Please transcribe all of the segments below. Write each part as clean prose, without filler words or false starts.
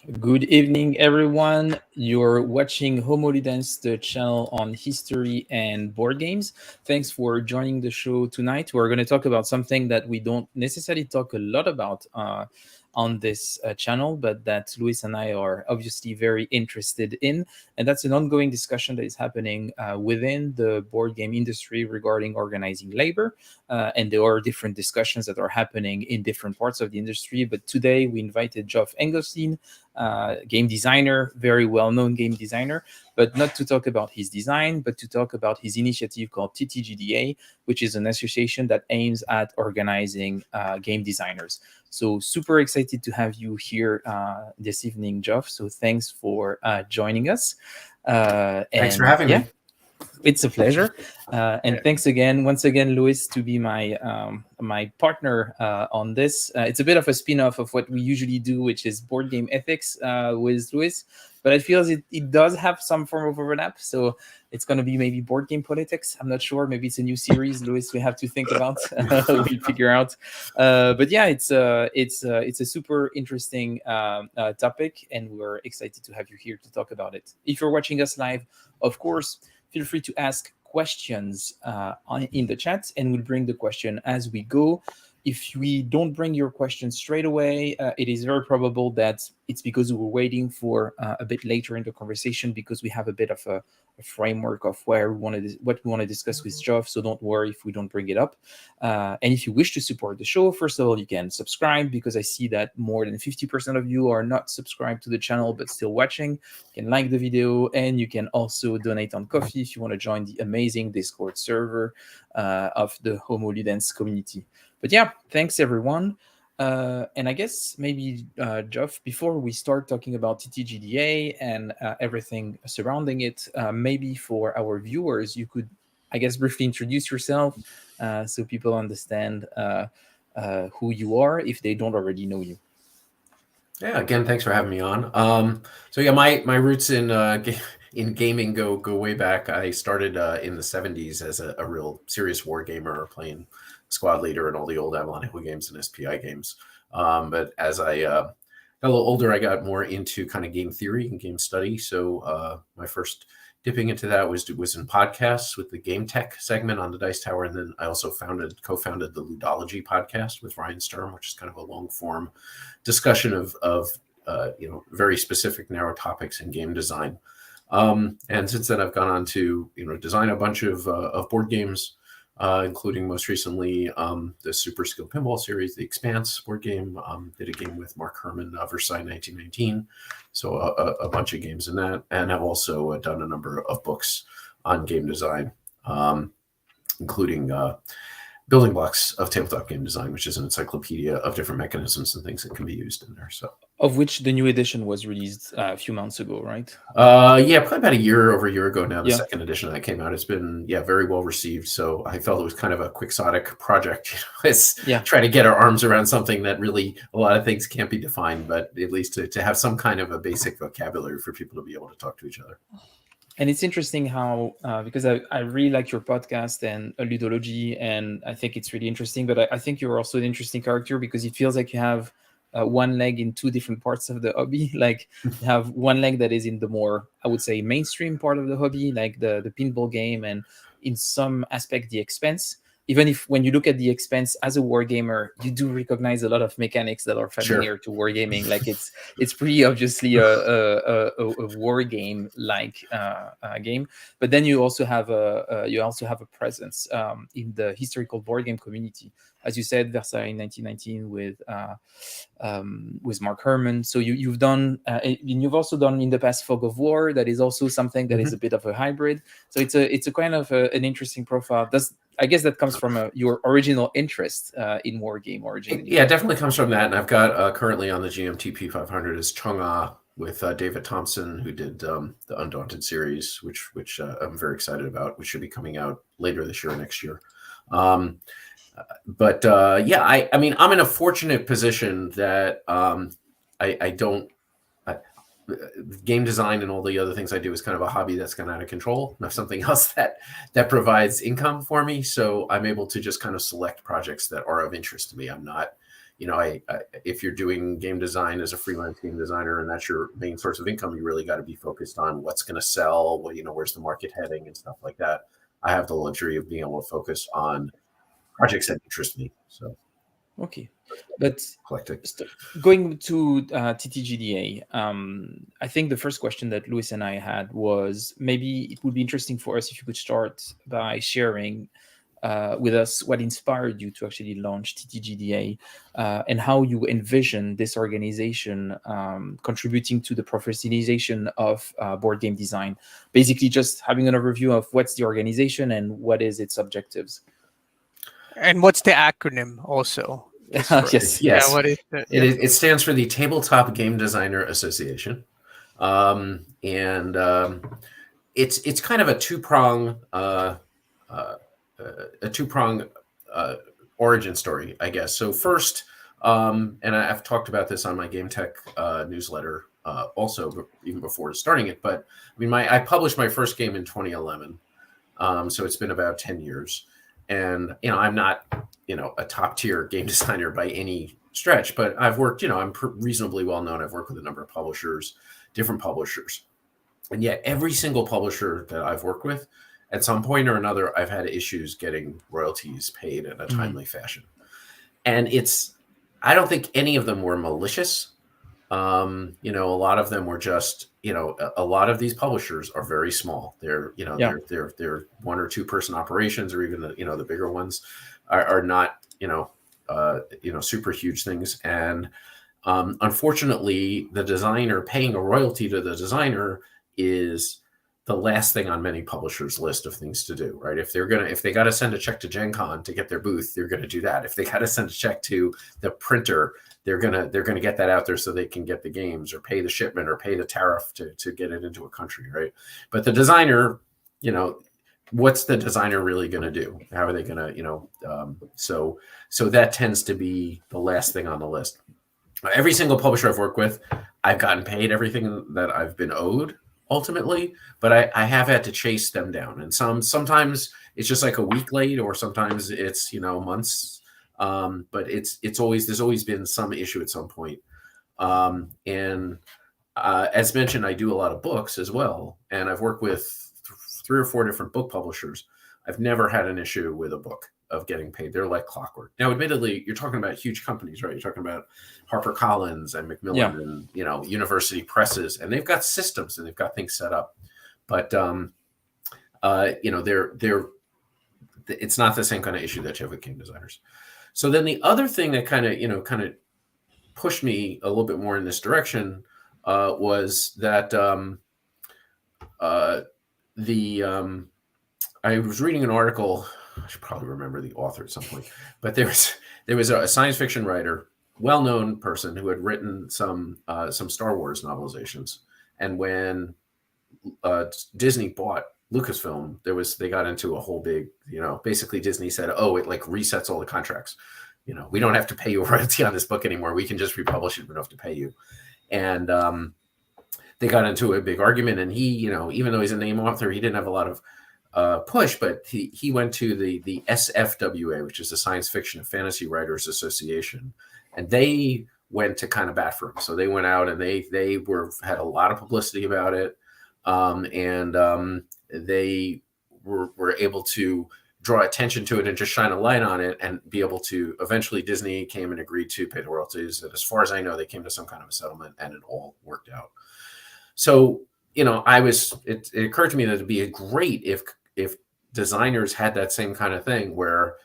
Good evening, everyone. You're watching Homo Ludens, the channel on history and board games. Thanks for joining the show tonight. We're going to talk about something that we don't necessarily talk a lot about on this channel, but that Luis and I are obviously very interested in. And that's an ongoing discussion that is happening within the board game industry regarding organizing labor. And there are different discussions that are happening in different parts of the industry. But today we invited Geoff Engelstein, game designer, very well-known game designer, but not to talk about his design, but to talk about his initiative called TTGDA, which is an association that aims at organizing game designers. So super excited to have you here this evening, Geoff. So thanks for joining us. Thanks for And having yeah, me. it's a pleasure, and Yeah. thanks again, once again, Louis, to be my partner on this. It's a bit of a spin-off of what we usually do, which is board game ethics with Louis. But I feel it does have some form of overlap, so it's going to be maybe board game politics. I'm not sure. Maybe it's a new series, Louis. We have to think about. We'll figure out. But yeah, it's a super interesting topic, and we're excited to have you here to talk about it. If you're watching us live, of course, feel free to ask questions in the chat, and we'll bring the question as we go. If we don't bring your question straight away, it is very probable that it's because we were waiting for a bit later in the conversation, because we have a bit of a framework of what we want to discuss with Geoff. So don't worry if we don't bring it up. And if you wish to support the show, first of all, you can subscribe, because I see that more than 50% of you are not subscribed to the channel but still watching. You can like the video, and you can also donate on Coffee if you want to join the amazing Discord server of the Homo Ludens community. But yeah, thanks everyone. And I guess maybe, Geoff, before we start talking about TTGDA and everything surrounding it, maybe for our viewers, you could, I guess, briefly introduce yourself so people understand who you are if they don't already know you. Yeah. Again, thanks for having me on. My roots in gaming go way back. I started in the '70s as a real serious war gamer, playing Squad Leader and all the old Avalon Hill games and SPI games. But as I got a little older, I got more into kind of game theory and game study. So my first dipping into that was in podcasts with the Game Tech segment on the Dice Tower, and then I also co-founded the Ludology podcast with Ryan Sturm, which is kind of a long form discussion of very specific narrow topics in game design. And since then, I've gone on to design a bunch of board games, including most recently the Super Skill Pinball series, the Expanse board game. Did a game with Mark Herman, Versailles 1919. So a bunch of games in that. And I've also done a number of books on game design, including Building Blocks of Tabletop Game Design, which is an encyclopedia of different mechanisms and things that can be used in there. So, Of which the new edition was released a few months ago, right? yeah, probably about over a year ago now. The Yeah. second edition that came out, it's been very well received. So I felt it was kind of a quixotic project. It's Yeah. try to get our arms around something that really a lot of things can't be defined, but at least to have some kind of a basic vocabulary for people to be able to talk to each other. And it's interesting how, because I really like your podcast and Ludology, and I think it's really interesting, but I think you're also an interesting character, because it feels like you have one leg in two different parts of the hobby. Like you have one leg that is in the more, I would say, mainstream part of the hobby, like the pinball game, and in some aspect, the Expense. Even if when you look at the Expense as a wargamer, you do recognize a lot of mechanics that are familiar to wargaming. Like it's pretty obviously a war game like game. But then you also have a presence in the historical board game community, as you said, Versailles 1919 with Mark Herman. So you've done, and you've also done in the past Fog of War. That is also something that is a bit of a hybrid. So it's a kind of an interesting profile. I guess that comes from your original interest in wargame originally. Yeah, it definitely comes from that. And I've got currently on the GMTP 500 is Chang'e with David Thompson, who did the Undaunted series, which I'm very excited about, which should be coming out later this year or next year. I mean, I'm in a fortunate position that I don't. Game design and all the other things I do is kind of a hobby that's gone out of control. Not something else that provides income for me. So I'm able to just kind of select projects that are of interest to me. I'm not, if you're doing game design as a freelance game designer and that's your main source of income, you really got to be focused on what's going to sell, where's the market heading and stuff like that. I have the luxury of being able to focus on projects that interest me. So, okay, but eclectic. Going to TTGDA, I think the first question that Louis and I had was, maybe it would be interesting for us if you could start by sharing with us what inspired you to actually launch TTGDA, and how you envision this organization contributing to the professionalization of board game design. Basically, just having an overview of what's the organization and what is its objectives. And what's the acronym also? Yes. Yeah, what is it? It stands for the Tabletop Game Designer Association. It's kind of a two-prong origin story, I guess. So first, and I've talked about this on my Game Tech newsletter also, even before starting it. But I mean, I published my first game in 2011, so it's been about 10 years. And I'm not a top tier game designer by any stretch, but I've worked. I'm reasonably well known. I've worked with a number of publishers, different publishers, and yet every single publisher that I've worked with, at some point or another, I've had issues getting royalties paid in a timely fashion. And I don't think any of them were malicious. A lot of them were just, a lot of these publishers are very small. They're, they're 1 or 2 person operations, or even the bigger ones are not, super huge things. And unfortunately, the designer, paying a royalty to the designer is the last thing on many publishers' list of things to do, right? If they got to send a check to Gen Con to get their booth, they're going to do that. If they got to send a check to the printer, they're going to get that out there so they can get the games, or pay the shipment, or pay the tariff to get it into a country, right? But the designer, what's the designer really going to do? How are they going to, so that tends to be the last thing on the list. Every single publisher I've worked with, I've gotten paid everything that I've been owed, ultimately, but I have had to chase them down, and sometimes it's just like a week late, or sometimes it's months, but there's always been some issue at some point. As mentioned, I do a lot of books as well, and I've worked with 3 or 4 different book publishers. I've never had an issue with a book of getting paid. They're like clockwork. Now, admittedly, you're talking about huge companies, right? You're talking about HarperCollins and Macmillan and, university presses, and they've got systems and they've got things set up. But, it's not the same kind of issue that you have with game designers. So then the other thing that kind of pushed me a little bit more in this direction was that I was reading an article. I should probably remember the author at some point, but there was a science fiction writer, well-known person, who had written some Star Wars novelizations. And when Disney bought Lucasfilm, they got into a whole big, basically Disney said, oh, it like resets all the contracts. We don't have to pay you a royalty on this book anymore. We can just republish it. We don't have to pay you. And they got into a big argument. And he, even though he's a name author, he didn't have a lot of push, but he went to the SFWA, which is the Science Fiction and Fantasy Writers Association, and they went to kind of bat for him. So they went out and they had a lot of publicity about it, and they were able to draw attention to it and just shine a light on it, and be able to, eventually Disney came and agreed to pay the royalties. And as far as I know, they came to some kind of a settlement, and it all worked out. So it occurred to me that it'd be great if designers had that same kind of thing, where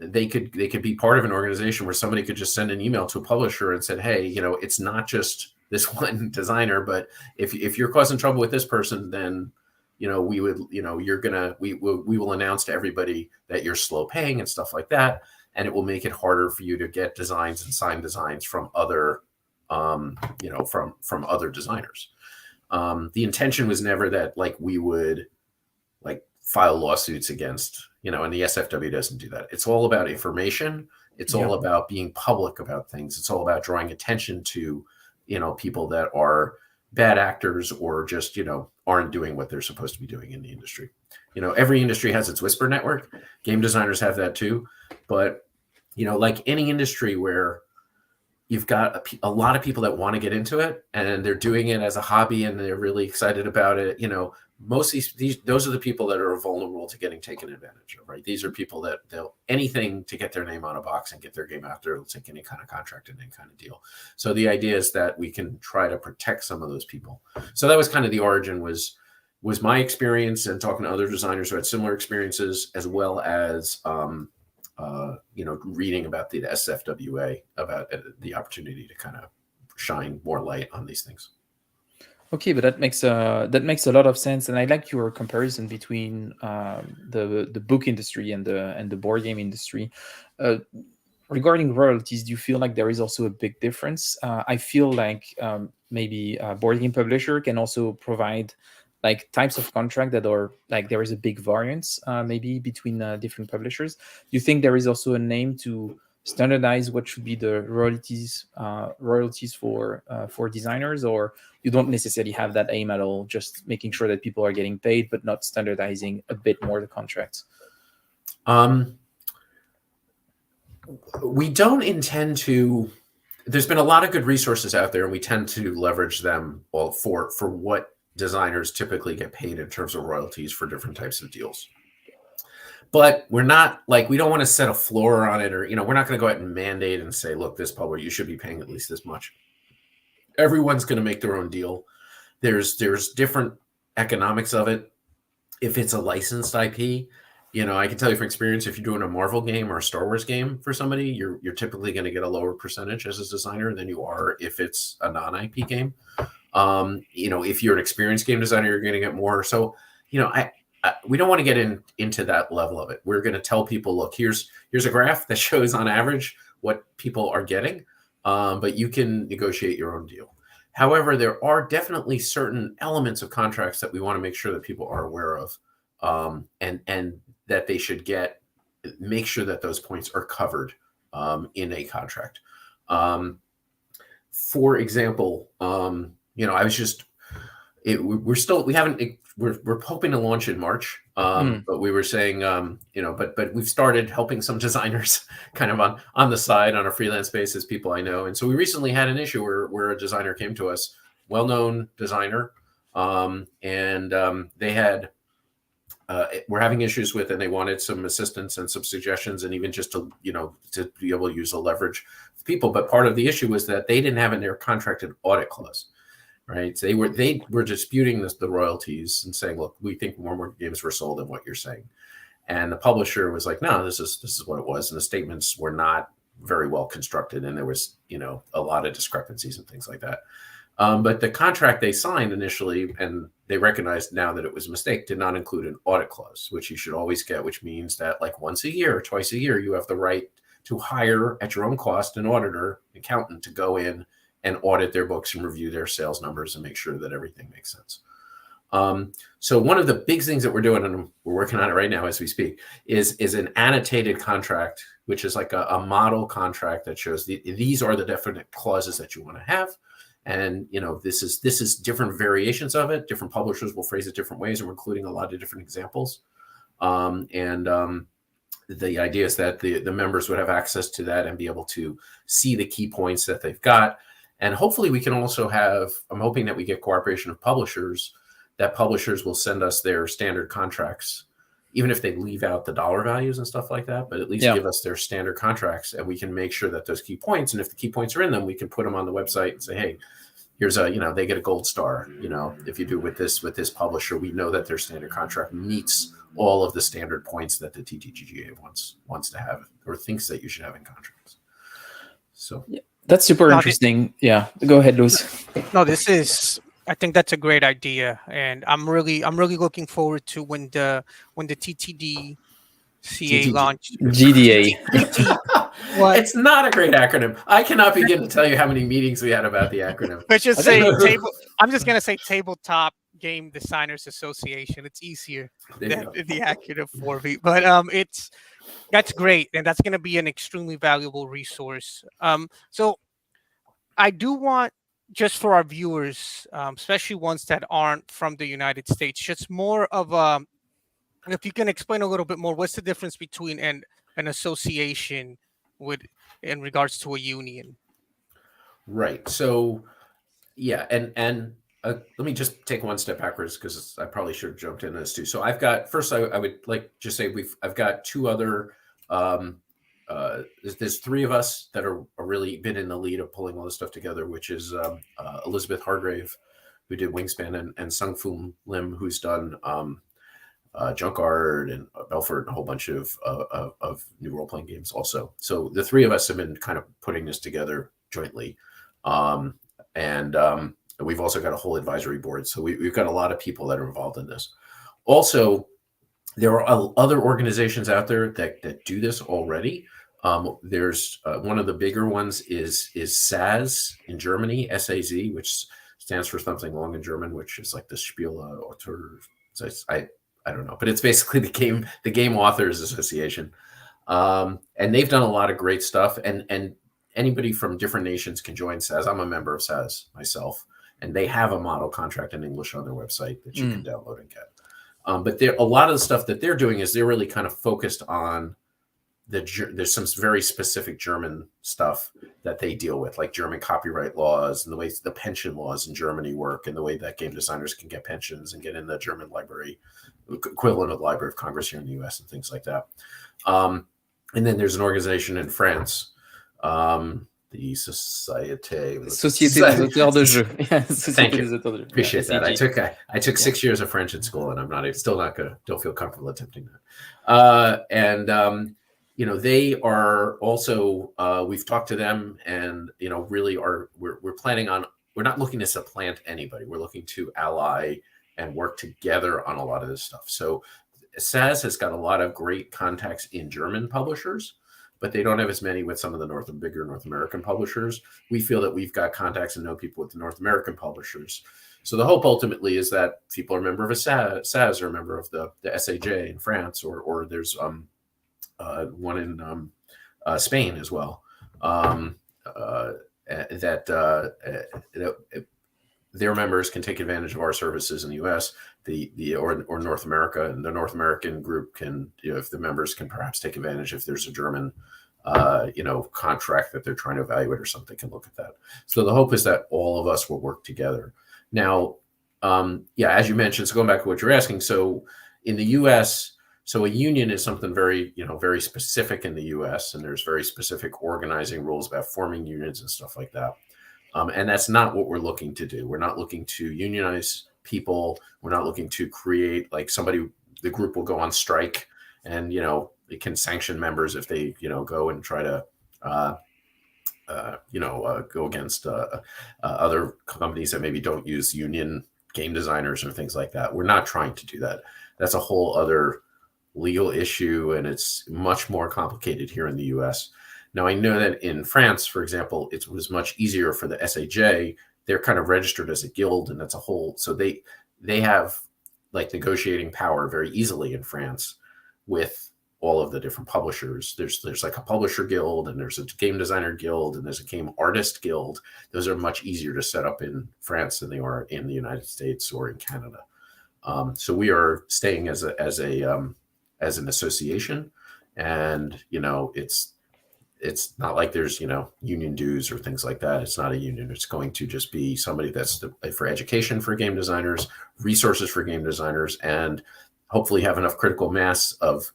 they could be part of an organization where somebody could just send an email to a publisher and said, hey, it's not just this one designer, but if you're causing trouble with this person, then we will announce to everybody that you're slow paying and stuff like that, and it will make it harder for you to get designs and sign designs from other from other designers. The intention was never that we would file lawsuits against, and the SFW doesn't do that. It's all about information. It's all about being public about things. It's all about drawing attention to, people that are bad actors, or just, aren't doing what they're supposed to be doing in the industry. Every industry has its whisper network. Game designers have that too. But like any industry where you've got a lot of people that want to get into it and they're doing it as a hobby and they're really excited about it. Most of those are the people that are vulnerable to getting taken advantage of, right? These are people that they'll anything to get their name on a box and get their game out there. They'll take any kind of contract and any kind of deal. So the idea is that we can try to protect some of those people. So that was kind of the origin was my experience and talking to other designers who had similar experiences, as well as reading about the SFWA, about the opportunity to kind of shine more light on these things. Okay, but that makes a lot of sense, and I like your comparison between the book industry and the board game industry. Regarding royalties, do you feel like there is also a big difference? I feel like maybe a board game publisher can also provide like types of contract that are like there is a big variance maybe between different publishers. Do you think there is also a name to standardize what should be the royalties for designers, or you don't necessarily have that aim at all, just making sure that people are getting paid but not standardizing a bit more the contracts? We don't intend to. There's been a lot of good resources out there and we tend to leverage them all for what designers typically get paid in terms of royalties for different types of deals. But we're not we don't want to set a floor on it, or, we're not going to go out and mandate and say, look, this publisher, you should be paying at least this much. Everyone's going to make their own deal. There's different economics of it. If it's a licensed IP, I can tell you from experience, if you're doing a Marvel game or a Star Wars game for somebody, you're typically going to get a lower percentage as a designer than you are if it's a non-IP game. If you're an experienced game designer, you're going to get more. So, we don't want to get into that level of it. We're going to tell people, look, here's a graph that shows on average what people are getting, but you can negotiate your own deal. However, there are definitely certain elements of contracts that we want to make sure that people are aware of, and that they should make sure that those points are covered in a contract. For example, I was just we're hoping to launch in March, but we were saying, but we've started helping some designers kind of on the side on a freelance basis, people I know. And so we recently had an issue where a designer came to us, well-known designer, and they had, were having issues with, and they wanted some assistance and some suggestions, and even just to be able to use a leverage with people. But part of the issue was that they didn't have in their contract an audit clause. Right, so they were disputing the royalties and saying, "Look, we think more games were sold than what you're saying," and the publisher was like, "No, this is what it was," and the statements were not very well constructed, and there was a lot of discrepancies and things like that. But the contract they signed initially, and they recognized now that it was a mistake, did not include an audit clause, which you should always get, which means that once a year or twice a year, you have the right to hire at your own cost an auditor, accountant, to go in and audit their books and review their sales numbers and make sure that everything makes sense. So one of the big things that we're doing, and we're working on it right now as we speak, is an annotated contract, which is like a model contract that shows these are the definite clauses that you want to have. And this is different variations of it. Different publishers will phrase it different ways, and we're including a lot of different examples. The idea is that the members would have access to that and be able to see the key points that they've got. And hopefully we can also I'm hoping that we get cooperation of publishers, that publishers will send us their standard contracts, even if they leave out the dollar values and stuff like that, but at least give us their standard contracts, and we can make sure that those key points, and if the key points are in them, we can put them on the website and say, hey, here's they get a gold star. If you do with this publisher, we know that their standard contract meets all of the standard points that the TTGDA wants to have or thinks that you should have in contracts. So yeah. That's super interesting. Yeah, go ahead, Luis. No, I think that's a great idea, and I'm really looking forward to when the TTDCA launch. GDA. It's not a great acronym. I cannot begin to tell you how many meetings we had about the acronym. Let's just say I'm just gonna say Tabletop Game Designers Association. It's easier than the acronym for me, but that's great, and that's going to be an extremely valuable resource. So I do want, just for our viewers, especially ones that aren't from the United States, just more of if you can explain a little bit more, what's the difference between an association in regards to a union? Right. So yeah, and let me just take one step backwards because I probably should have jumped in this too. So I've got first, I would like just say I've got two other. There's three of us that are really been in the lead of pulling all this stuff together, which is Elizabeth Hargrave, who did Wingspan, and Sung Foom Lim, who's done Junkard and Belfort and a whole bunch of new role playing games also. So the three of us have been kind of putting this together jointly. And we've also got a whole advisory board. So we've got a lot of people that are involved in this. Also, there are other organizations out there that do this already. There's one of the bigger ones is SAS in Germany, SAZ, which stands for something long in German, which is like the Spiele Autor. So I don't know, but it's basically the Game Authors Association. And they've done a lot of great stuff. And anybody from different nations can join SAS. I'm a member of SAS myself, and they have a model contract in English on their website that you can download and get. But a lot of the stuff that they're doing is they're really kind of focused on there's some very specific German stuff that they deal with, like German copyright laws and the way the pension laws in Germany work and the way that game designers can get pensions and get in the German library, equivalent of the Library of Congress here in the US and things like that. And then there's an organization in France, the Société des auteurs de jeux. Yeah, Thank you. des auteurs de jeux. Appreciate that. I took 6 years of French in school, and I'm still not good. Don't feel comfortable attempting that. They are also. We've talked to them, and really we're planning on. We're not looking to supplant anybody. We're looking to ally and work together on a lot of this stuff. So SAS has got a lot of great contacts in German publishers, but they don't have as many with some of the bigger North American publishers. We feel that we've got contacts and know people with the North American publishers. So the hope ultimately is that people are a member of a SAS or a member of the SAJ in France, or there's one in Spain as well. Their members can take advantage of our services in the U.S. or North America, and the North American group can, if the members can perhaps take advantage if there's a German, contract that they're trying to evaluate or something, can look at that. So the hope is that all of us will work together. Now, as you mentioned, so going back to what you're asking, so in the U.S., so a union is something very, very specific in the U.S., and there's very specific organizing rules about forming unions and stuff like that. And that's not what we're looking to do. We're not looking to unionize people. We're not looking to create like the group will go on strike and, it can sanction members if they, go and try to, go against other companies that maybe don't use union game designers or things like that. We're not trying to do that. That's a whole other legal issue, and it's much more complicated here in the U.S. Now, I know that in France, for example, it was much easier for the SAJ. They're kind of registered as a guild, and that's a whole. So they have like negotiating power very easily in France with all of the different publishers. There's like a publisher guild, and there's a game designer guild, and there's a game artist guild. Those are much easier to set up in France than they are in the United States or in Canada. So we are staying as an association, and it's not like there's union dues or things like that. It's not a union. It's going to just be somebody that's for education for game designers, resources for game designers, and hopefully have enough critical mass of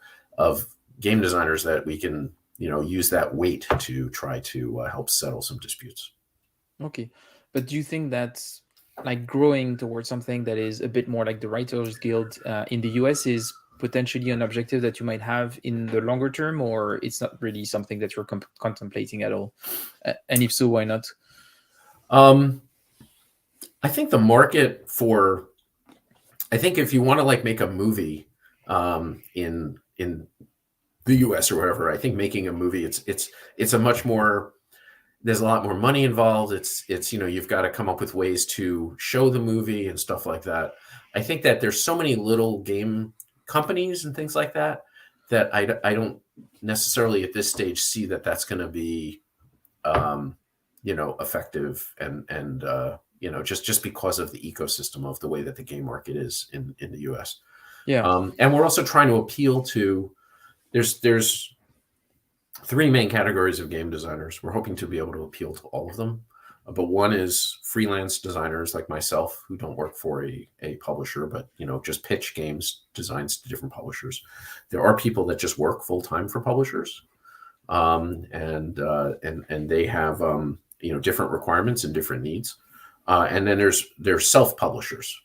game designers that we can use that weight to try to help settle some disputes. Okay, but do you think that's like growing towards something that is a bit more like the Writers Guild in the US is potentially an objective that you might have in the longer term, or it's not really something that you're contemplating at all? And if so, why not? I think the market for, I think if you want to like make a movie in the US or wherever, I think making a movie, it's a much more, there's a lot more money involved. It's you've got to come up with ways to show the movie and stuff like that. I think that there's so many little game companies and things like that I don't necessarily at this stage see that that's going to be effective and just because of the ecosystem of the way that the game market is in the US. Yeah. And we're also trying to appeal to there's three main categories of game designers. We're hoping to be able to appeal to all of them. But one is freelance designers like myself who don't work for a publisher, but just pitch games designs to different publishers. There are people that just work full time for publishers, and they have different requirements and different needs. And then there's self publishers,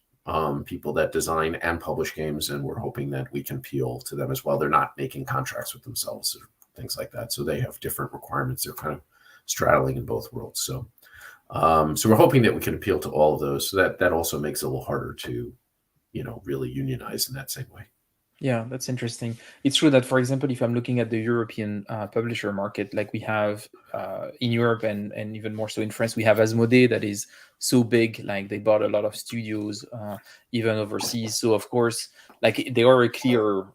people that design and publish games, and we're hoping that we can appeal to them as well. They're not making contracts with themselves or things like that, so they have different requirements. They're kind of straddling in both worlds. So we're hoping that we can appeal to all of those. So that also makes it a little harder to, really unionize in that same way. Yeah, that's interesting. It's true that, for example, if I'm looking at the European publisher market, like we have in Europe and even more so in France, we have Asmodee that is so big. Like they bought a lot of studios, even overseas. So of course, like they are a clear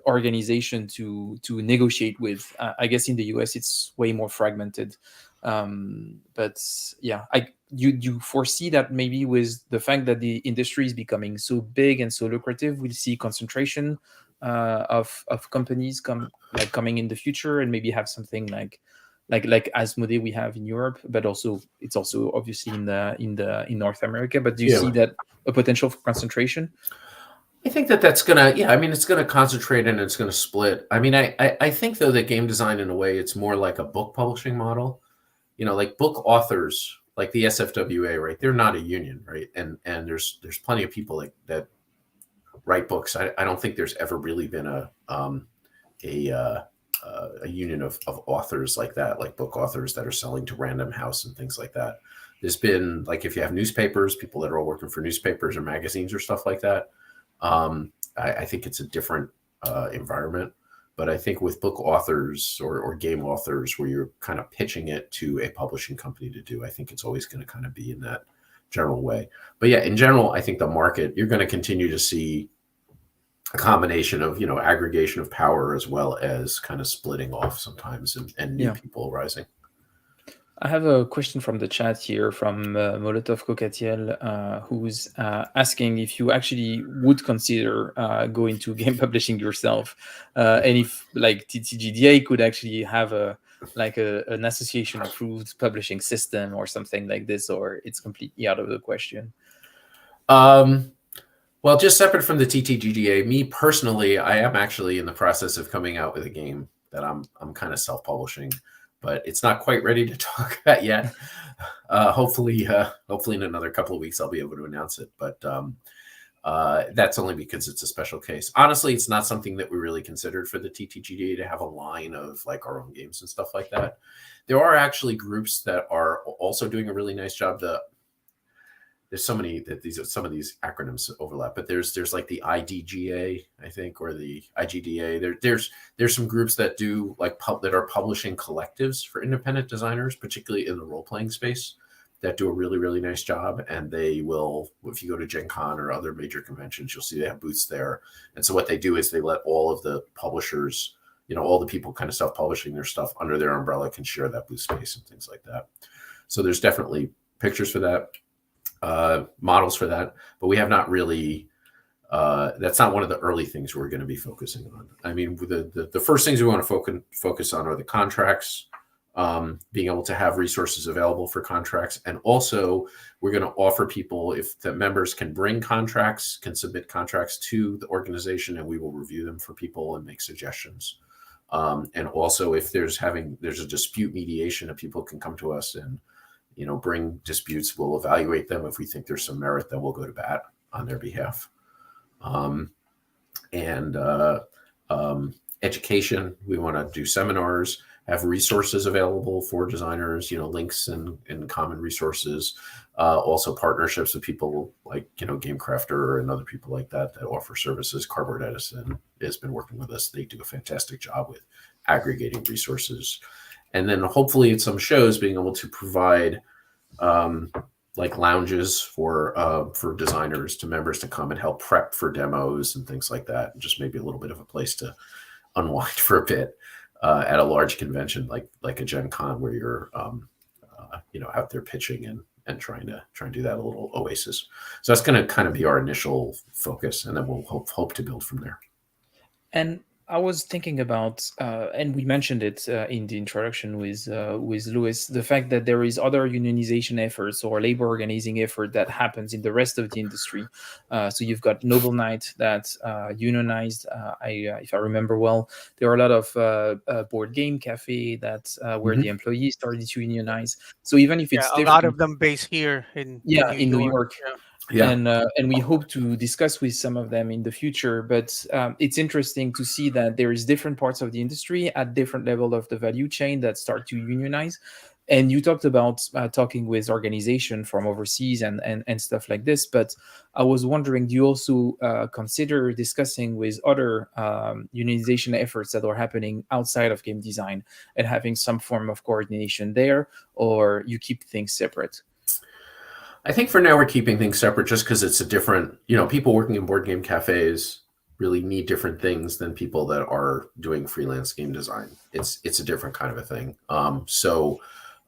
organization to negotiate with. I guess in the US it's way more fragmented. But yeah, you foresee that maybe with the fact that the industry is becoming so big and so lucrative, we'll see concentration of companies coming in the future, and maybe have something like Asmodee we have in Europe, but also it's also obviously in North America. But do you see that a potential for concentration? I think that's gonna, it's gonna concentrate and it's gonna split. I think though that game design in a way it's more like a book publishing model. Like book authors, like the SFWA, right? They're not a union, right? And there's plenty of people that write books. I don't think there's ever really been a union of authors like that, like book authors that are selling to Random House and things like that. There's been, like, if you have newspapers, people that are all working for newspapers or magazines or stuff like that. I think it's a different environment. But I think with book authors or game authors where you're kind of pitching it to a publishing company to do, I think it's always going to kind of be in that general way. But yeah, in general, I think the market, you're going to continue to see a combination of, aggregation of power as well as kind of splitting off sometimes and new people rising. I have a question from the chat here from Molotov Kokatiel, who's asking if you actually would consider going to game publishing yourself, and if like TTGDA could actually have an association approved publishing system or something like this, or it's completely out of the question. Well, just separate from the TTGDA, me personally, I am actually in the process of coming out with a game that I'm kind of self-publishing, but it's not quite ready to talk about yet. Hopefully in another couple of weeks, I'll be able to announce it. But that's only because it's a special case. Honestly, it's not something that we really considered for the TTGDA to have a line of like our own games and stuff like that. There are actually groups that are also doing a really nice job. There's so many that some of these acronyms overlap, but there's like the IDGA, I think, or the IGDA. There's some groups that do that are publishing collectives for independent designers, particularly in the role-playing space, that do a really, really nice job. And they will, if you go to Gen Con or other major conventions, you'll see they have booths there. And so what they do is they let all of the publishers, all the people kind of self-publishing their stuff under their umbrella can share that booth space and things like that. So there's definitely pictures for that. Models for that, but we have not really that's not one of the early things we're going to be focusing on. I mean, the first things we want to focus on are the contracts, being able to have resources available for contracts, and also we're going to offer people, if the members can bring contracts, can submit contracts to the organization, and we will review them for people and make suggestions. And also if there's a dispute mediation, and people can come to us and bring disputes, we'll evaluate them. If we think there's some merit, then we'll go to bat on their behalf. Education, we want to do seminars, have resources available for designers, links and common resources. Also partnerships with people like, GameCrafter and other people like that offer services. Cardboard Edison has been working with us. They do a fantastic job with aggregating resources. And then hopefully at some shows being able to provide like lounges for designers, to members to come and help prep for demos and things like that. And just maybe a little bit of a place to unwind for a bit at a large convention like a Gen Con, where you're out there pitching and trying to do that, a little oasis. So that's going to kind of be our initial focus, and then we'll hope to build from there. And I was thinking about, and we mentioned it in the introduction with Louis, the fact that there is other unionization efforts or labor organizing effort that happens in the rest of the industry. So you've got Noble Knight that unionized. If I remember well, there are a lot of board game cafe that where the employees started to unionize. So even if Yeah, it's a lot different, of them based here in yeah, New in New York. York. Yeah. Yeah. And we hope to discuss with some of them in the future. But it's interesting to see that there is different parts of the industry at different level of the value chain that start to unionize. And you talked about talking with organization from overseas and stuff like this. But I was wondering, do you also consider discussing with other unionization efforts that are happening outside of game design and having some form of coordination there, or you keep things separate? I think for now we're keeping things separate just because it's a different, people working in board game cafes really need different things than people that are doing freelance game design. It's a different kind of a thing.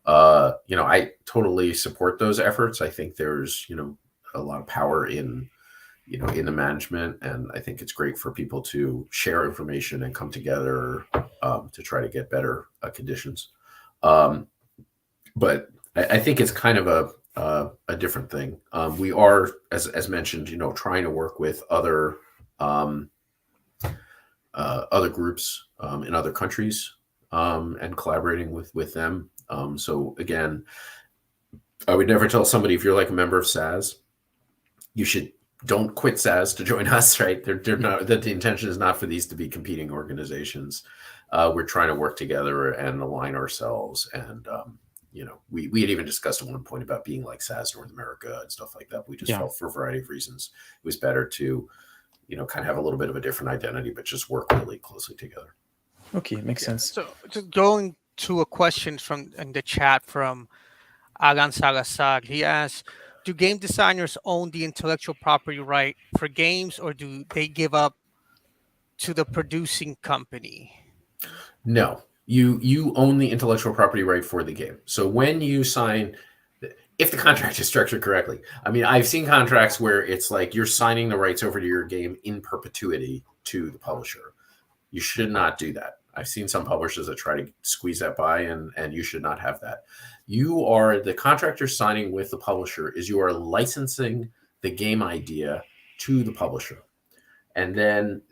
I totally support those efforts. I think there's, a lot of power in the management, and I think it's great for people to share information and come together to try to get better conditions. But I think it's kind of a different thing. We are, as mentioned, trying to work with other groups in other countries and collaborating with them. So again, I would never tell somebody, if you're like a member of SAS, don't quit SAS to join us, right? They're not, that the intention is not for these to be competing organizations. We're trying to work together and align ourselves. And, we had even discussed at one point about being like SAS North America and stuff like that. We just felt, for a variety of reasons, it was better to, kind of have a little bit of a different identity, but just work really closely together. Okay, makes sense. So just going to a question from in the chat from Alan Salazar. He asks, do game designers own the intellectual property right for games, or do they give up to the producing company? No, you own the intellectual property right for the game. So when you sign, if the contract is structured correctly, I mean, I've seen contracts where it's like you're signing the rights over to your game in perpetuity to the publisher. You should not do that. I've seen some publishers that try to squeeze that by, and you should not have that. The contract you're signing with the publisher is you are licensing the game idea to the publisher. And then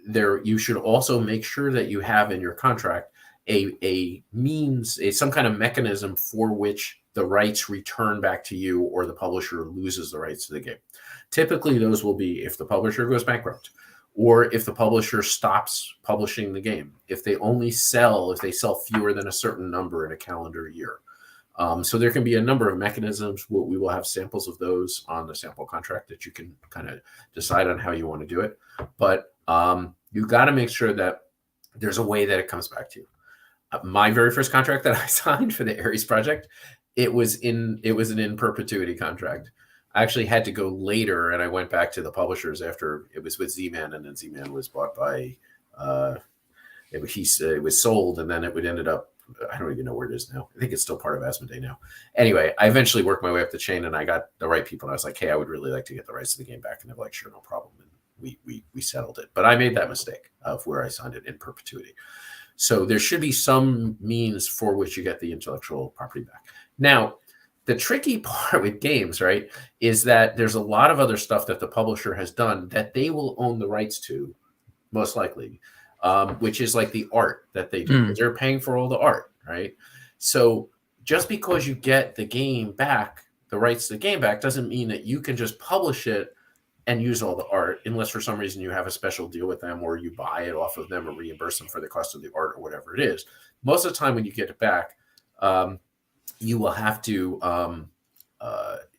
you should also make sure that you have in your contract a means, some kind of mechanism for which the rights return back to you or the publisher loses the rights to the game. Typically, those will be if the publisher goes bankrupt, or if the publisher stops publishing the game, if they sell fewer than a certain number in a calendar year. So there can be a number of mechanisms. We will have samples of those on the sample contract that you can kind of decide on how you want to do it. But you got to make sure that there's a way that it comes back to you. My very first contract that I signed for the Ares project, it was an in perpetuity contract. I actually had to go later, and I went back to the publishers after it was with Z-Man, and then Z-Man was bought by, it was sold, and then it ended up, I don't even know where it is now. I think it's still part of Asmodee now. Anyway, I eventually worked my way up the chain, and I got the right people, and I was like, hey, I would really like to get the rights to the game back. And they're like, sure, no problem. And we settled it. But I made that mistake of where I signed it in perpetuity. So there should be some means for which you get the intellectual property back. Now, the tricky part with games, right, is that there's a lot of other stuff that the publisher has done that they will own the rights to, most likely, which is like the art that they do. They're paying for all the art, right? So just because you get the game back, the rights to the game back, doesn't mean that you can just publish it and use all the art, unless for some reason you have a special deal with them, or you buy it off of them or reimburse them for the cost of the art or whatever it is. Most of the time when you get it back, you will have to,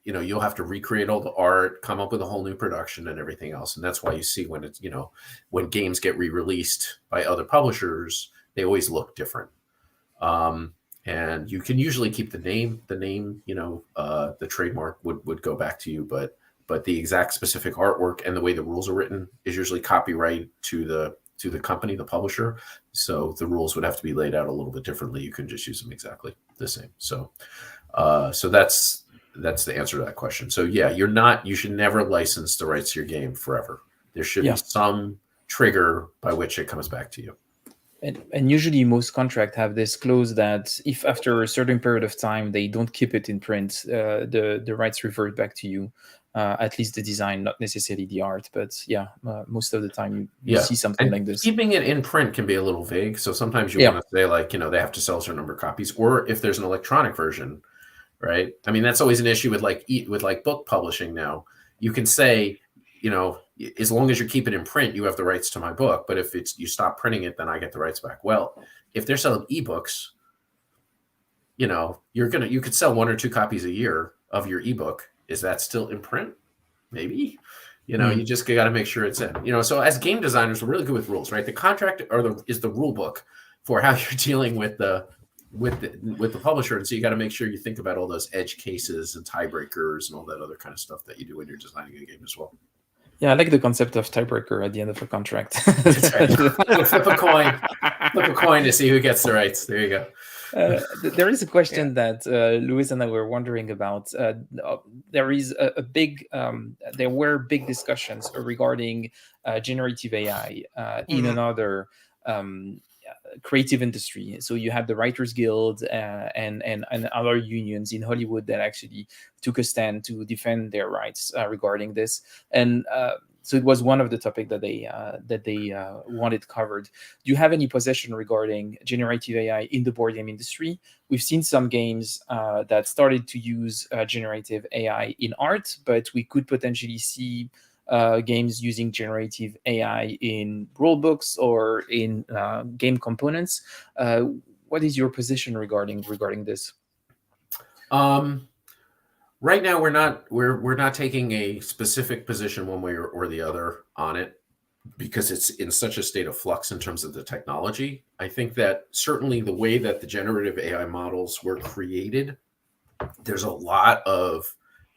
you'll have to recreate all the art, come up with a whole new production and everything else. And that's why you see when it's, when games get re-released by other publishers, they always look different. And you can usually keep the name, the trademark would go back to you, but the exact specific artwork and the way the rules are written is usually copyright to the company, the publisher. So the rules would have to be laid out a little bit differently. You can just use them exactly the same. So that's the answer to that question. So yeah, you should never license the rights to your game forever. There should be some trigger by which it comes back to you. And usually most contracts have this clause that if after a certain period of time they don't keep it in print, the rights revert back to you. At least the design, not necessarily the art, but yeah, most of the time you see something and like this. keeping it in print can be a little vague. So sometimes you want to say like, they have to sell a certain number of copies, or if there's an electronic version, right? I mean, that's always an issue with like book publishing now. You can say, as long as you keep it in print, you have the rights to my book. But if you stop printing it, then I get the rights back. Well, if they're selling ebooks, you could sell 1 or 2 copies a year of your ebook. Is that still in print? Maybe. You just got to make sure it's in. So as game designers, we're really good with rules, right? The contract is the rule book for how you're dealing with the publisher, and so you got to make sure you think about all those edge cases and tiebreakers and all that other kind of stuff that you do when you're designing a game as well. Yeah, I like the concept of tiebreaker at the end of a contract. Flip a coin to see who gets the rights. There you go. There is a question that Louis and I were wondering about. There is there were big discussions regarding generative AI in another creative industry. So you had the Writers Guild and other unions in Hollywood that actually took a stand to defend their rights regarding this. And so it was one of the topics that they wanted covered. Do you have any position regarding generative AI in the board game industry? We've seen some games that started to use generative AI in art, but we could potentially see games using generative AI in rule books or in game components. What is your position regarding this? Right now, we're not taking a specific position one way or the other on it, because it's in such a state of flux in terms of the technology. I think that certainly the way that the generative AI models were created, there's a lot of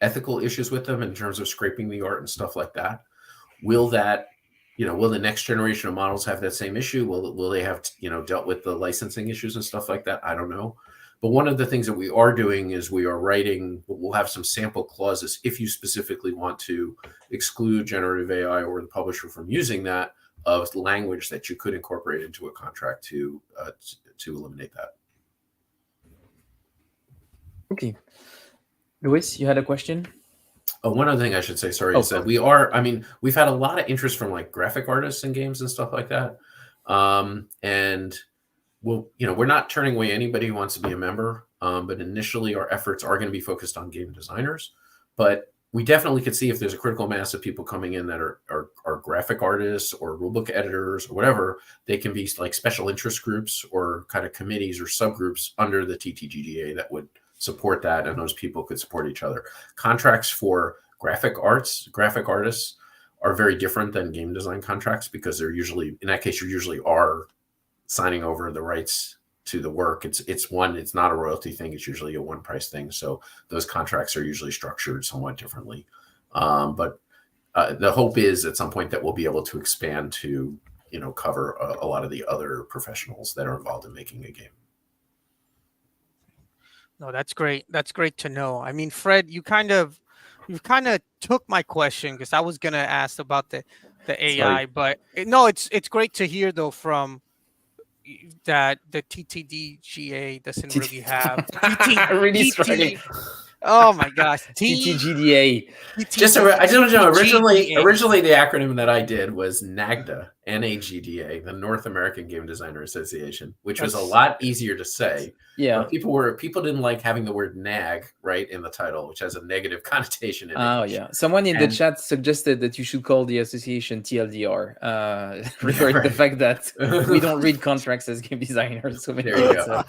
ethical issues with them in terms of scraping the art and stuff like that. Will the next generation of models have that same issue? Will they have dealt with the licensing issues and stuff like that? I don't know. But one of the things that we are doing is we'll have some sample clauses if you specifically want to exclude generative AI or the publisher from using that, of language that you could incorporate into a contract to eliminate that. Okay. Louis, you had a question? Oh, one other thing I should say, is that we've had a lot of interest from like graphic artists in games and stuff like that. And we're not turning away anybody who wants to be a member, but initially our efforts are going to be focused on game designers. But we definitely could see if there's a critical mass of people coming in that are graphic artists or rulebook editors or whatever. They can be like special interest groups or kind of committees or subgroups under the TTGDA that would support that, and those people could support each other. Contracts for graphic artists are very different than game design contracts, because they're usually, in that case, you usually are signing over the rights to the work. It's not a royalty thing. It's usually a one price thing. So those contracts are usually structured somewhat differently. But the hope is at some point that we'll be able to expand to, cover a lot of the other professionals that are involved in making a game. No, that's great. That's great to know. I mean, Fred, you've kind of took my question, because I was gonna ask about the AI. Sorry. But no, it's great to hear though from that the TTGDA doesn't really have really struggling. Oh my gosh, TTGDA. I don't know. Originally, the acronym that I did was NAGDA, NAGDA, the North American Game Designer Association, which was a lot easier to say. Yeah, people didn't like having the word "nag" right in the title, which has a negative connotation in it. Oh yeah, someone in the chat suggested that you should call the association TLDR, regarding the fact that we don't read contracts as game designers. So there you go.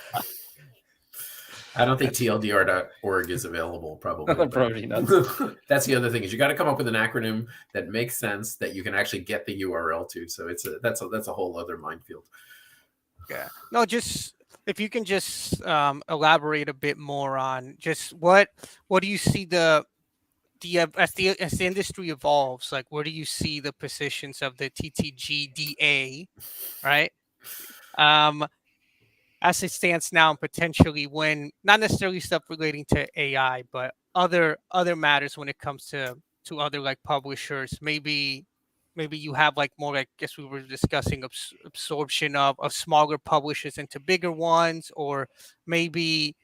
I don't think TLDR.org is available, probably. Probably not. That's the other thing, is you got to come up with an acronym that makes sense, that you can actually get the URL to. So that's a whole other minefield. Yeah. No, just if you can just elaborate a bit more on just what do you see as the industry evolves, like where do you see the positions of the TTGDA, right? As it stands now, and potentially when not necessarily stuff relating to AI, but other matters when it comes to other like publishers, maybe maybe you have like more, I guess we were discussing absorption of smaller publishers into bigger ones, or maybe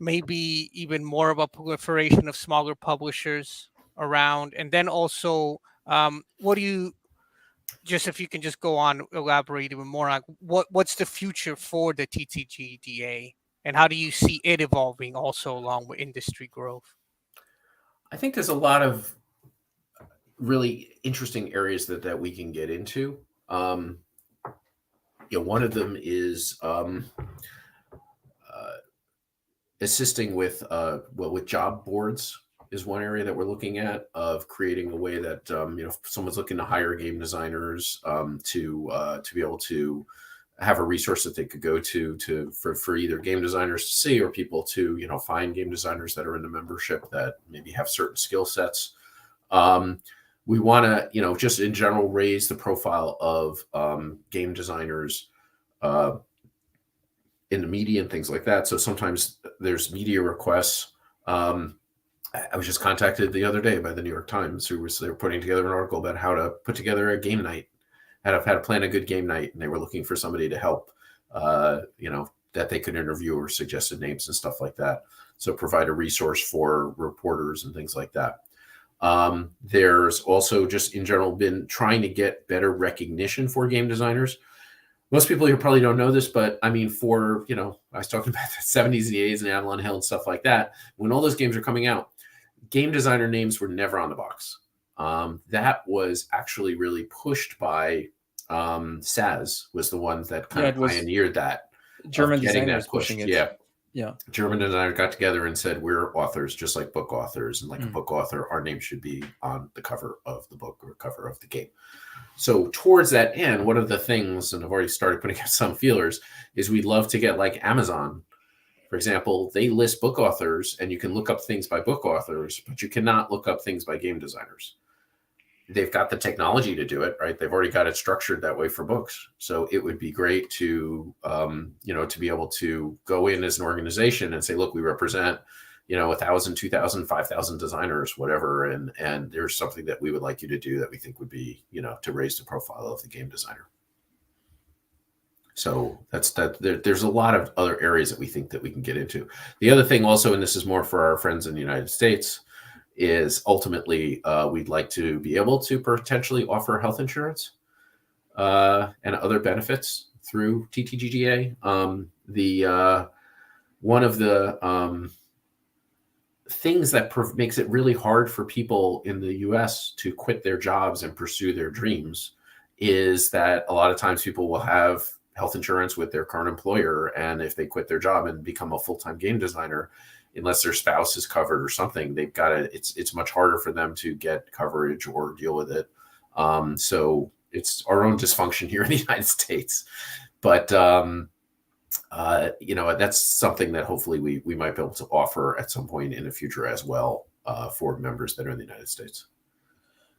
even more of a proliferation of smaller publishers around? And then also, what do you, just if you can just go on, elaborate even more on what's the future for the TTGDA, and how do you see it evolving also along with industry growth? I think there's a lot of really interesting areas that we can get into. One of them is assisting with with job boards is one area that we're looking at, of creating a way that if someone's looking to hire game designers, to be able to have a resource that they could go to for either game designers to see, or people to find game designers that are in the membership that maybe have certain skill sets. We want to just in general raise the profile of game designers in the media and things like that. So sometimes there's media requests. I was just contacted the other day by the New York Times, they were putting together an article about how to put together a game night, how to plan a good game night, and they were looking for somebody to help, that they could interview or suggested names and stuff like that. So provide a resource for reporters and things like that. There's also just in general been trying to get better recognition for game designers. Most people here probably don't know this, but I mean, I was talking about the 70s and the 80s and Avalon Hill and stuff like that. When all those games are coming out, game designer names were never on the box. That was actually really pushed by SAS, was the one that kind of pioneered that. German designers pushing it. Yeah. German designers got together and said, we're authors, just like book authors. And like a book author, our name should be on the cover of the book or cover of the game. So towards that end, one of the things, and I've already started putting out some feelers, is we'd love to get like Amazon, for example. They list book authors and you can look up things by book authors, but you cannot look up things by game designers. They've got the technology to do it, right? They've already got it structured that way for books. So it would be great to, to be able to go in as an organization and say, look, we represent, 1,000, 2,000, 5,000 designers, whatever. And there's something that we would like you to do that we think would be, to raise the profile of the game designer. So that's that. There's a lot of other areas that we think that we can get into. The other thing also, and this is more for our friends in the United States, is ultimately we'd like to be able to potentially offer health insurance and other benefits through TTGDA. One of the things that makes it really hard for people in the US to quit their jobs and pursue their dreams is that a lot of times people will have health insurance with their current employer, and if they quit their job and become a full-time game designer, unless their spouse is covered or something, they've got to, it's much harder for them to get coverage or deal with it. So it's our own dysfunction here in the United States, but that's something that hopefully we might be able to offer at some point in the future as well, for members that are in the United States.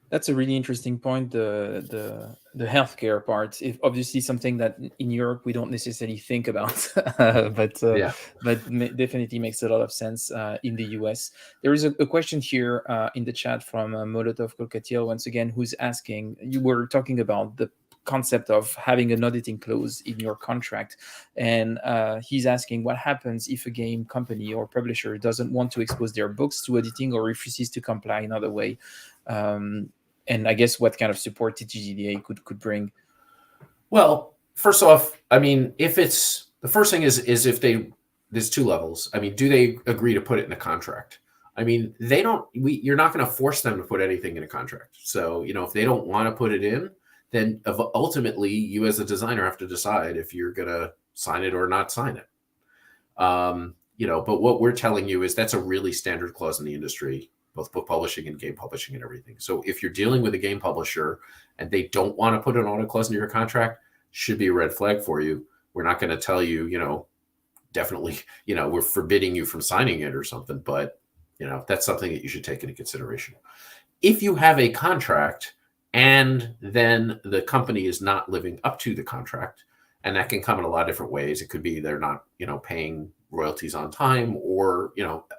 That's a really interesting point. The healthcare part, if obviously something that in Europe we don't necessarily think about, but definitely makes a lot of sense in the US. There is a question here in the chat from Molotov Kolkatil once again, who's asking. You were talking about the concept of having an auditing clause in your contract, and he's asking what happens if a game company or publisher doesn't want to expose their books to auditing or refuses to comply in other way. And I guess what kind of support TTGDA could bring? Well, first off, I mean, if it's the first thing is if there's two levels. I mean, do they agree to put it in a contract? I mean, you're not going to force them to put anything in a contract. So, if they don't want to put it in, then ultimately you as a designer have to decide if you're going to sign it or not sign it. But what we're telling you is that's a really standard clause in the industry, both book publishing and game publishing and everything. So if you're dealing with a game publisher and they don't want to put an audit clause into your contract, should be a red flag for you. We're not going to tell you, definitely, we're forbidding you from signing it or something, but, that's something that you should take into consideration. If you have a contract and then the company is not living up to the contract, and that can come in a lot of different ways. It could be they're not, paying royalties on time, or,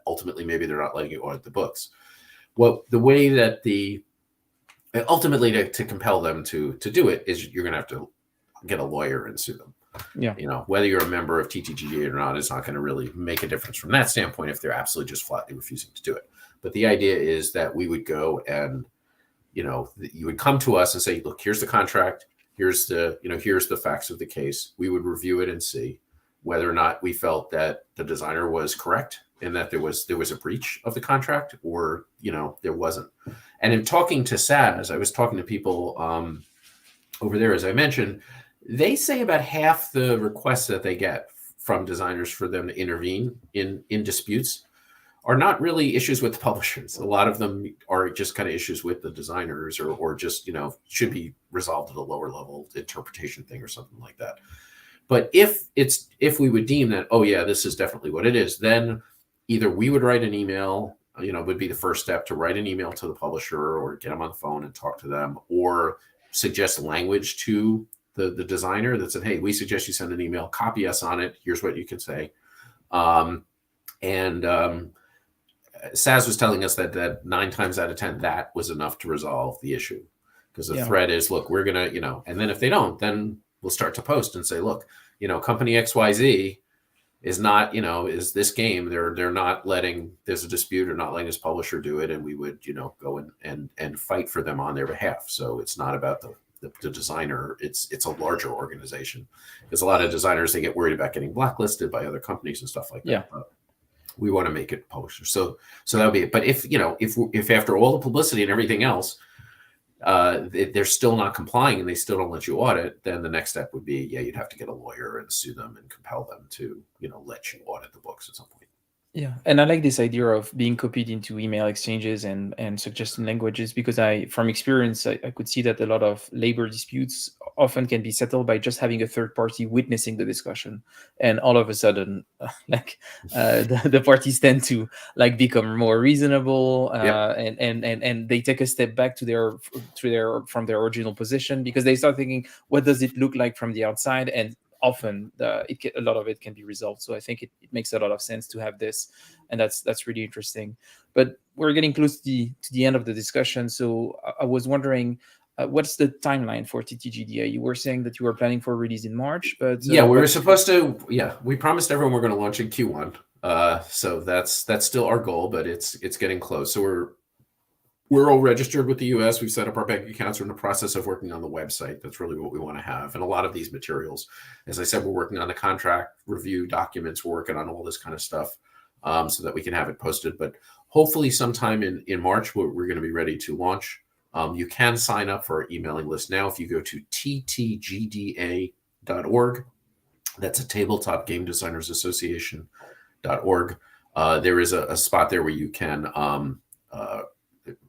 ultimately maybe they're not letting you audit the books. Well, the way that the ultimately to compel them to do it is you're going to have to get a lawyer and sue them. Yeah. Whether you're a member of TTGDA or not is not going to really make a difference from that standpoint if they're absolutely just flatly refusing to do it. But the idea is that we would go and, you would come to us and say, look, here's the contract. Here's the facts of the case. We would review it and see whether or not we felt that the designer was correct and that there was a breach of the contract, or, there wasn't. And in talking to SAS, I was talking to people over there, as I mentioned, they say about half the requests that they get from designers for them to intervene in disputes are not really issues with the publishers. A lot of them are just kind of issues with the designers, or just, should be resolved at a lower level interpretation thing or something like that. But if we would deem that, oh yeah, this is definitely what it is, then either we would write an email, would be the first step, to write an email to the publisher or get them on the phone and talk to them, or suggest language to the designer that said, hey, we suggest you send an email, copy us on it. Here's what you can say. SAS was telling us that 9 times out of 10, that was enough to resolve the issue, because the threat is, look, we're going to, and then if they don't, then we'll start to post and say, look, company XYZ is not, is this game, they're not letting, there's a dispute, or not letting this publisher do it. And we would, go and fight for them on their behalf. So it's not about the designer, it's a larger organization. There's a lot of designers, they get worried about getting blacklisted by other companies and stuff like that. Yeah. But we want to make it publisher. So that'll be it. But if after all the publicity and everything else, they're still not complying and they still don't let you audit, then the next step would be, you'd have to get a lawyer and sue them and compel them to, let you audit the books at some point. Yeah, and I like this idea of being copied into email exchanges and suggesting languages, because from experience, I could see that a lot of labor disputes often can be settled by just having a third party witnessing the discussion, and all of a sudden, the parties tend to become more reasonable, and they take a step back from their original position, because they start thinking, what does it look like from the outside? And often a lot of it can be resolved. So I think it makes a lot of sense to have this, and that's really interesting. But we're getting close to the end of the discussion. So I was wondering, what's the timeline for TTGDA? You were saying that you were planning for release in March, but we were supposed to. Yeah, we promised everyone we're going to launch in Q1. So that's still our goal, but it's getting close. So we're all registered with the US. We've set up our bank accounts. We're in the process of working on the website. That's really what we want to have. And a lot of these materials, as I said, we're working on the contract review documents. We're working on all this kind of stuff so that we can have it posted. But hopefully sometime in March, we're going to be ready to launch. You can sign up for our emailing list now if you go to ttgda.org. That's a Tabletop Game Designers Association.org. There is a spot there where you can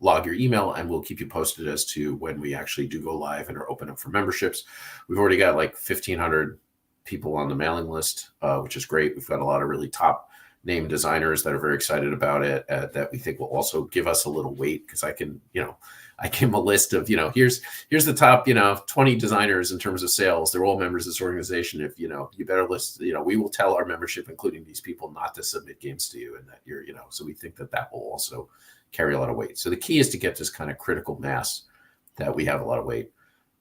log your email, and we'll keep you posted as to when we actually do go live and are open up for memberships. We've already got 1,500 people on the mailing list, which is great. We've got a lot of really top name designers that are very excited about it, that we think will also give us a little weight, because I give them a list of, here's the top, 20 designers in terms of sales. They're all members of this organization. If, you better list, we will tell our membership, including these people, not to submit games to you, and that you're, so we think that will also carry a lot of weight. So the key is to get this kind of critical mass that we have a lot of weight.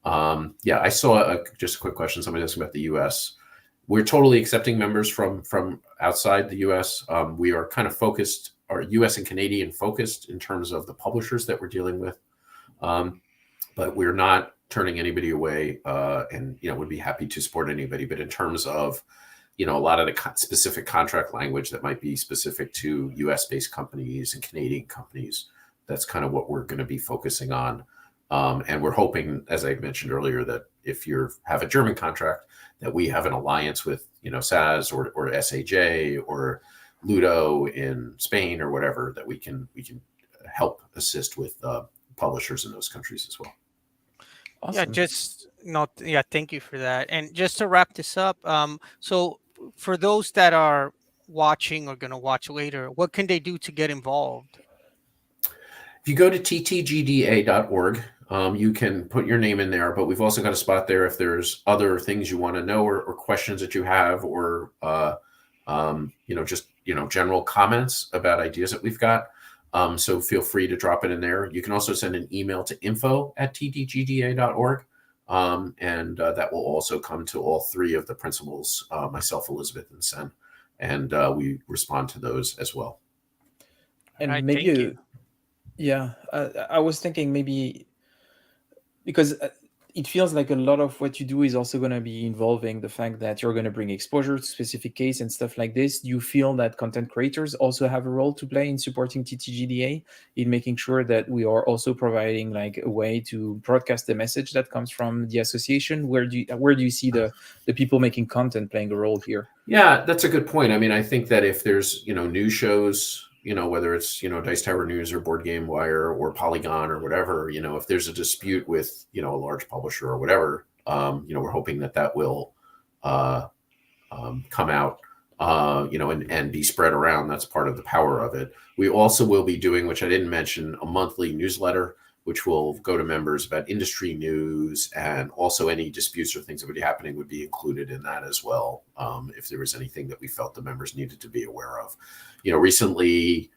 I saw just a quick question. Somebody asking about the US. We're totally accepting members from outside the US. We are kind of focused, are US and Canadian focused in terms of the publishers that we're dealing with. But we're not turning anybody away, and, would be happy to support anybody. But in terms of, a lot of the specific contract language that might be specific to US-based companies and Canadian companies, that's kind of what we're going to be focusing on. And we're hoping, as I mentioned earlier, that if you have a German contract, that we have an alliance with, SAS or SAJ or Ludo in Spain or whatever, that we can help assist with publishers in those countries as well. Awesome. Thank you for that. And just to wrap this up, so for those that are watching or going to watch later, what can they do to get involved? If you go to ttgda.org, you can put your name in there, but we've also got a spot there if there's other things you want to know, or questions that you have, or just general comments about ideas that we've got. So feel free to drop it in there. You can also send an email to info@ttgda.org. And that will also come to all three of the principals, myself, Elizabeth, and Sen. And we respond to those as well. And All right, maybe, thank you. yeah, I was thinking maybe because it feels like a lot of what you do is also going to be involving the fact that you're going to bring exposure to specific case and stuff like this. Do you feel that content creators also have a role to play in supporting TTGDA, in making sure that we are also providing like a way to broadcast the message that comes from the association? Where do you see the people making content playing a role here? Yeah, that's a good point. I mean, I think that if there's, news shows, whether it's, Dice Tower News or Board Game Wire or Polygon or whatever, if there's a dispute with, a large publisher or whatever, we're hoping that will come out, and be spread around. That's part of the power of it. We also will be doing, which I didn't mention, a monthly newsletter, which will go to members about industry news, and also any disputes or things that would be happening would be included in that as well. If there was anything that we felt the members needed to be aware of. Recently,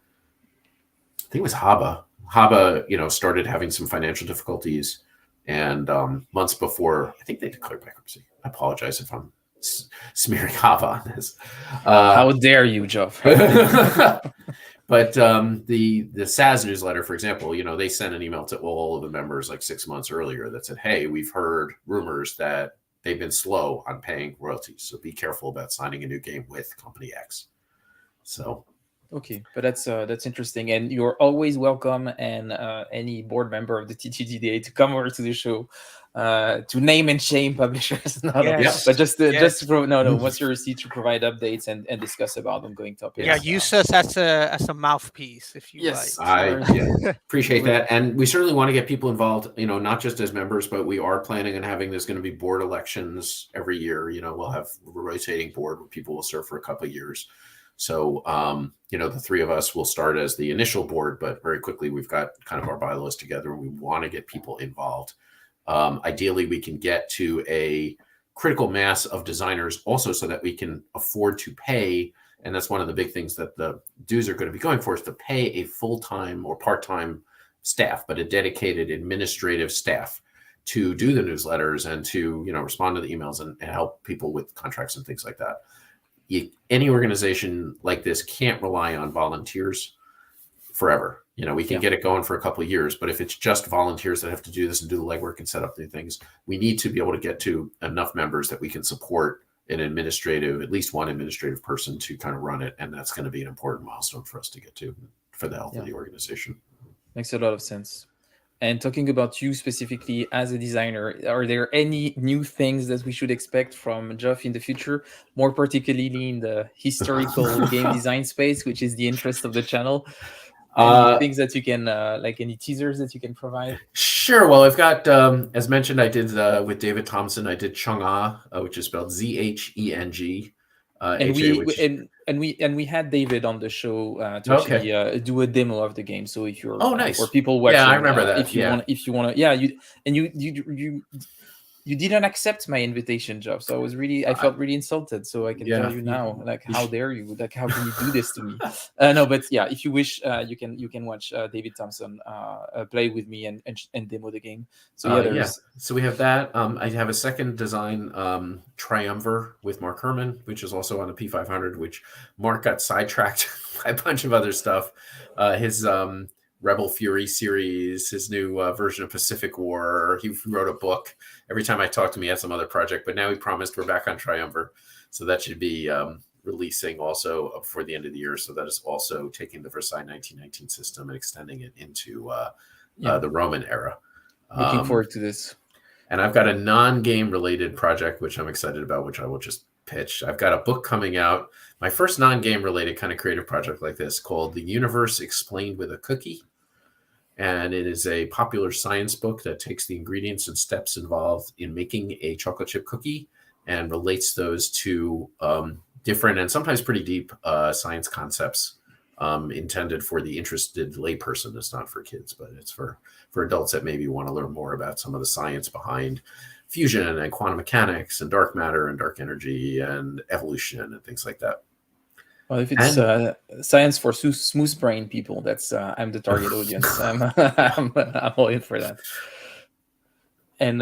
I think it was Haba. Haba, started having some financial difficulties, and months before, I think they declared bankruptcy. I apologize if I'm smearing Haba on this. How dare you, Geoff? But the SAS newsletter, for example, they sent an email to all of the members like 6 months earlier that said, hey, we've heard rumors that they've been slow on paying royalties, so be careful about signing a new game with Company X. So okay, but that's interesting, and you're always welcome, and any board member of the TTGDA to come over to the show to name and shame publishers. No, but just once you're received to provide updates and discuss about ongoing topics. Yeah, use us as a mouthpiece if you like. I appreciate that, and we certainly want to get people involved. Not just as members, but we are planning on having. There's going to be board elections every year. We'll have a rotating board where people will serve for a couple of years. So, the three of us will start as the initial board, but very quickly we've got kind of our bylaws together, and we want to get people involved. Ideally, we can get to a critical mass of designers also so that we can afford to pay. And that's one of the big things that the dues are going to be going for, is to pay a full-time or part-time staff, but a dedicated administrative staff to do the newsletters and to, respond to the emails and help people with contracts and things like that. Any organization like this can't rely on volunteers forever. We can get it going for a couple of years, but if it's just volunteers that have to do this and do the legwork and set up the things, we need to be able to get to enough members that we can support at least one administrative person to kind of run it. And that's going to be an important milestone for us to get to for the health of the organization. Makes a lot of sense. And talking about you specifically as a designer, are there any new things that we should expect from Geoff in the future, more particularly in the historical game design space, which is the interest of the channel? Any things that you can, like any teasers that you can provide? Sure. Well, I've got, as mentioned, I did with David Thompson, I did Cheng-Ah, which is spelled Zheng. And we had David on the show to actually do a demo of the game. So if you're nice. For people watching, I remember that. If you want, you didn't accept my invitation, Geoff. So I felt really insulted. So I can tell you now, like, how dare you? Like, how can you do this to me? No, but yeah, if you wish, you can watch David Thompson play with me and demo the game. So So we have that. I have a second design, Triumvir with Mark Herman, which is also on the P500, which Mark got sidetracked by a bunch of other stuff. His Rebel Fury series, his new version of Pacific War. He wrote a book. Every time I talk to him, he has some other project, but now he promised we're back on Triumvir. So that should be releasing also before the end of the year. So that is also taking the Versailles 1919 system and extending it into the Roman era. Looking forward to this. And I've got a non-game related project, which I'm excited about, which I will just pitch. I've got a book coming out, my first non-game related kind of creative project like this, called The Universe Explained with a Cookie. And it is a popular science book that takes the ingredients and steps involved in making a chocolate chip cookie and relates those to different and sometimes pretty deep science concepts intended for the interested layperson. It's not for kids, but it's for adults that maybe want to learn more about some of the science behind fusion and quantum mechanics and dark matter and dark energy and evolution and things like that. Well, if it's science for smooth brain people, that's I'm the target audience. I'm all in for that. And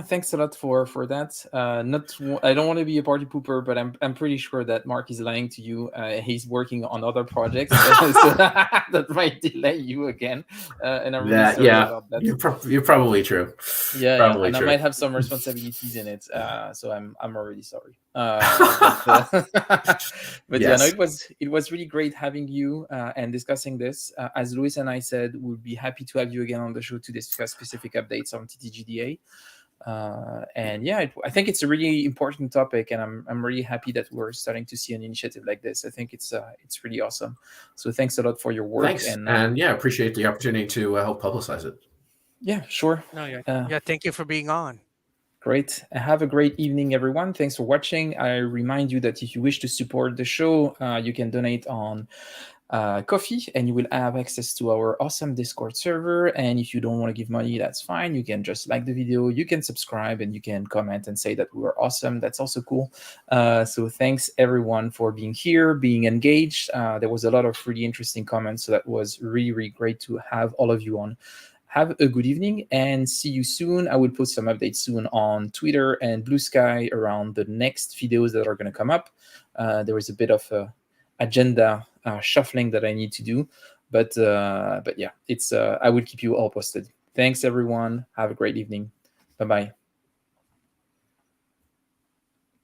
thanks a lot for that. I don't want to be a party pooper, but I'm pretty sure that Mark is lying to you. He's working on other projects so that might delay you again. And I'm really sorry about that. You're probably true. Probably and true. I might have some responsibilities in it, so I'm already sorry. But yes. No, it was really great having you and discussing this. As Louis and I said, we'll be happy to have you again on the show to discuss specific updates on TTGDA. I think it's a really important topic, and I'm really happy that we're starting to see an initiative like this. I think it's really awesome. So thanks a lot for your work. Thanks, and appreciate the opportunity to help publicize it. Yeah, sure. Thank you for being on. Great. Have a great evening, everyone. Thanks for watching. I remind you that if you wish to support the show, you can donate on Coffee, and you will have access to our awesome Discord server. And if you don't want to give money, that's fine. You can just like the video, you can subscribe, and you can comment and say that we were awesome. That's also cool. So thanks everyone for being here, being engaged. There was a lot of really interesting comments, so that was really, really great to have all of you on. Have a good evening and see you soon. I will post some updates soon on Twitter and Blue Sky around the next videos that are going to come up. There is a bit of agenda shuffling that I need to do, but yeah, it's I will keep you all posted. Thanks everyone. Have a great evening. Bye-bye.